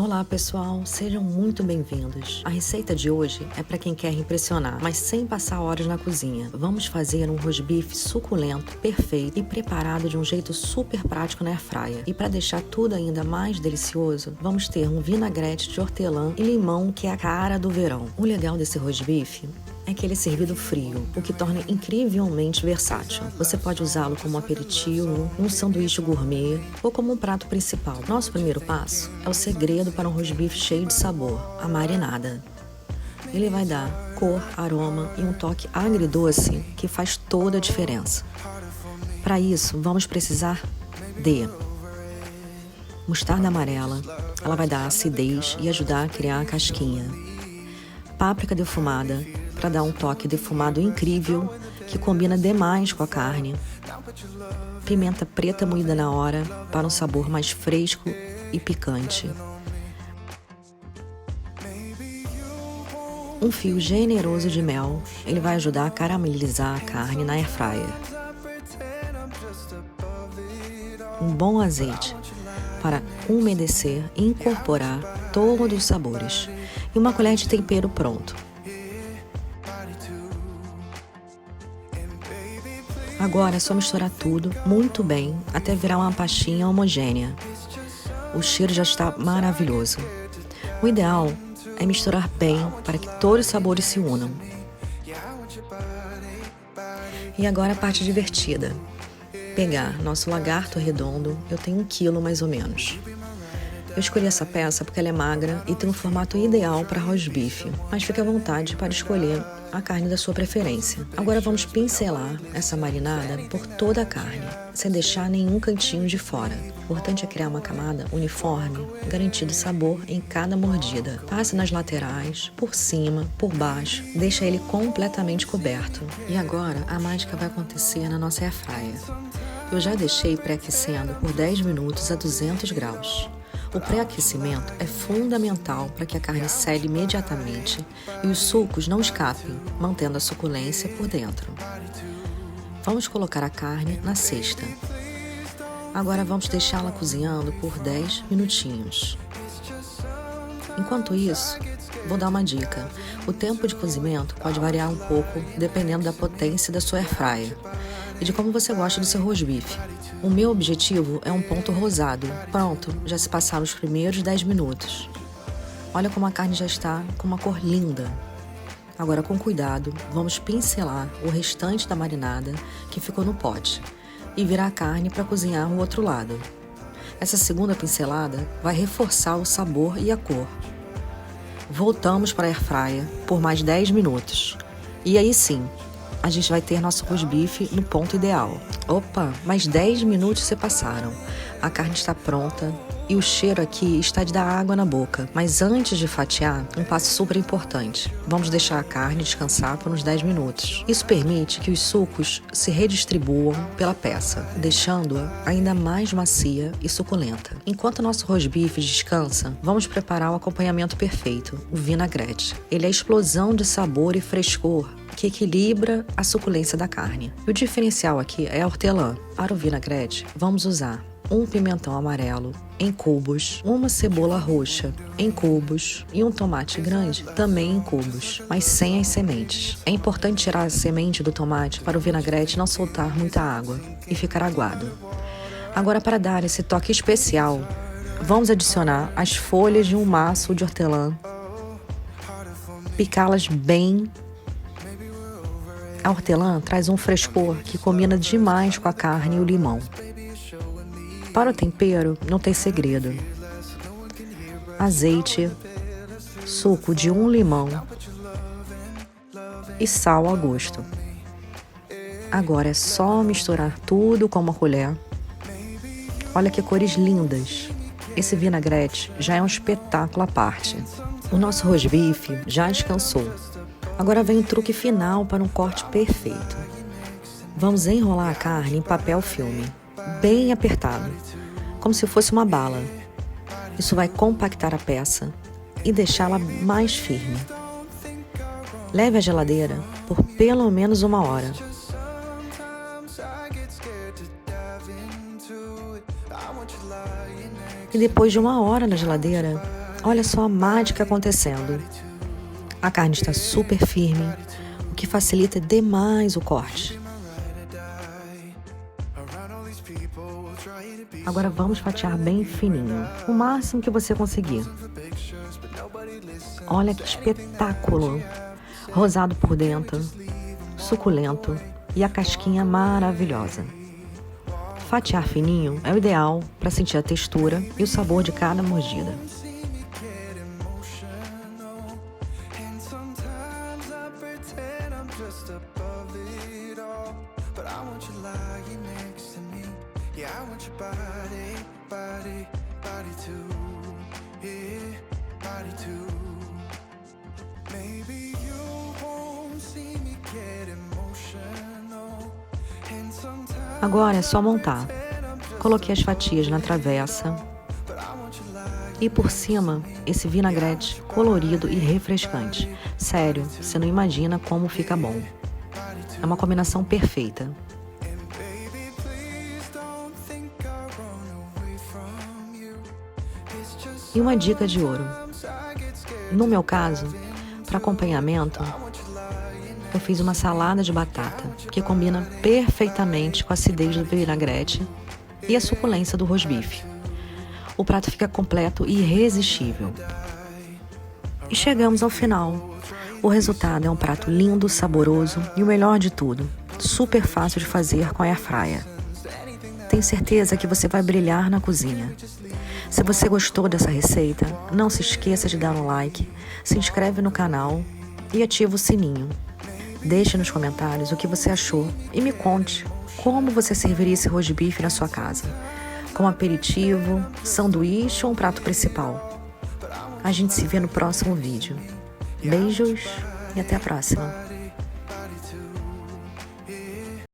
Olá pessoal, sejam muito bem-vindos. A receita de hoje é para quem quer impressionar, mas sem passar horas na cozinha. Vamos fazer um rosbife suculento, perfeito e preparado de um jeito super prático na airfryer. E para deixar tudo ainda mais delicioso, vamos ter um vinagrete de hortelã e limão, que é a cara do verão. O legal desse rosbife é que ele é servido frio, o que torna incrivelmente versátil. Você pode usá-lo como aperitivo, um sanduíche gourmet ou como um prato principal. Nosso primeiro passo é o segredo para um rosbife cheio de sabor, a marinada. Ele vai dar cor, aroma e um toque agridoce que faz toda a diferença. Para isso, vamos precisar de mostarda amarela, ela vai dar acidez e ajudar a criar a casquinha. Páprica defumada, para dar um toque defumado incrível que combina demais com a carne. Pimenta preta moída na hora para um sabor mais fresco e picante. Um fio generoso de mel, ele vai ajudar a caramelizar a carne na airfryer. Um bom azeite para umedecer e incorporar todos os sabores. E uma colher de tempero pronto. Agora é só misturar tudo muito bem até virar uma pastinha homogênea. O cheiro já está maravilhoso. O ideal é misturar bem para que todos os sabores se unam. E agora a parte divertida. Pegar nosso lagarto redondo, eu tenho 1 quilo mais ou menos. Eu escolhi essa peça porque ela é magra e tem um formato ideal para rosbife, mas fique à vontade para escolher a carne da sua preferência. Agora vamos pincelar essa marinada por toda a carne, sem deixar nenhum cantinho de fora. O importante é criar uma camada uniforme, garantindo sabor em cada mordida. Passe nas laterais, por cima, por baixo, deixa ele completamente coberto. E agora a mágica vai acontecer na nossa airfryer. Eu já deixei pré-aquecendo por 10 minutos a 200 graus. O pré-aquecimento é fundamental para que a carne selle imediatamente e os sucos não escapem, mantendo a suculência por dentro. Vamos colocar a carne na cesta. Agora vamos deixá-la cozinhando por 10 minutinhos. Enquanto isso, vou dar uma dica. O tempo de cozimento pode variar um pouco dependendo da potência da sua airfryer e de como você gosta do seu rosbife. O meu objetivo é um ponto rosado. Pronto, já se passaram os primeiros 10 minutos. Olha como a carne já está com uma cor linda. Agora, com cuidado, vamos pincelar o restante da marinada que ficou no pote e virar a carne para cozinhar o outro lado. Essa segunda pincelada vai reforçar o sabor e a cor. Voltamos para a airfryer por mais 10 minutos. E aí sim, a gente vai ter nosso rosbife no ponto ideal. Opa, mais 10 minutos se passaram. A carne está pronta e o cheiro aqui está de dar água na boca. Mas antes de fatiar, um passo super importante. Vamos deixar a carne descansar por uns 10 minutos. Isso permite que os sucos se redistribuam pela peça, deixando-a ainda mais macia e suculenta. Enquanto nosso rosbife descansa, vamos preparar o acompanhamento perfeito, o vinagrete. Ele é a explosão de sabor e frescor que equilibra a suculência da carne. E o diferencial aqui é a hortelã. Para o vinagrete, vamos usar um pimentão amarelo em cubos, uma cebola roxa em cubos e um tomate grande também em cubos, mas sem as sementes. É importante tirar a semente do tomate para o vinagrete não soltar muita água e ficar aguado. Agora, para dar esse toque especial, vamos adicionar as folhas de um maço de hortelã, picá-las bem. A hortelã traz um frescor que combina demais com a carne e o limão. Para o tempero, não tem segredo. Azeite, suco de 1 limão e sal a gosto. Agora é só misturar tudo com uma colher. Olha que cores lindas! Esse vinagrete já é um espetáculo à parte. O nosso rosbife já descansou. Agora vem o truque final para um corte perfeito. Vamos enrolar a carne em papel filme, bem apertado, como se fosse uma bala. Isso vai compactar a peça e deixá-la mais firme. Leve à geladeira por pelo menos 1 hora. E depois de 1 hora na geladeira, Olha só a mágica acontecendo. A carne está super firme, o que facilita demais o corte. Agora vamos fatiar bem fininho, o máximo que você conseguir. Olha que espetáculo! Rosado por dentro, suculento e a casquinha maravilhosa. Fatiar fininho é o ideal para sentir a textura e o sabor de cada mordida. Agora é só montar. Coloquei as fatias na travessa e por cima esse vinagrete colorido e refrescante. Sério, você não imagina como fica bom. É uma combinação perfeita. E uma dica de ouro. No meu caso, para acompanhamento, eu fiz uma salada de batata, que combina perfeitamente com a acidez do vinagrete e a suculência do rosbife. O prato fica completo e irresistível. E chegamos ao final. O resultado é um prato lindo, saboroso e o melhor de tudo, super fácil de fazer com a airfryer. Tenho certeza que você vai brilhar na cozinha. Se você gostou dessa receita, não se esqueça de dar um like, se inscreve no canal e ativa o sininho. Deixe nos comentários o que você achou e me conte como você serviria esse rosbife na sua casa. Com aperitivo, sanduíche ou um prato principal. A gente se vê no próximo vídeo. Beijos e até a próxima.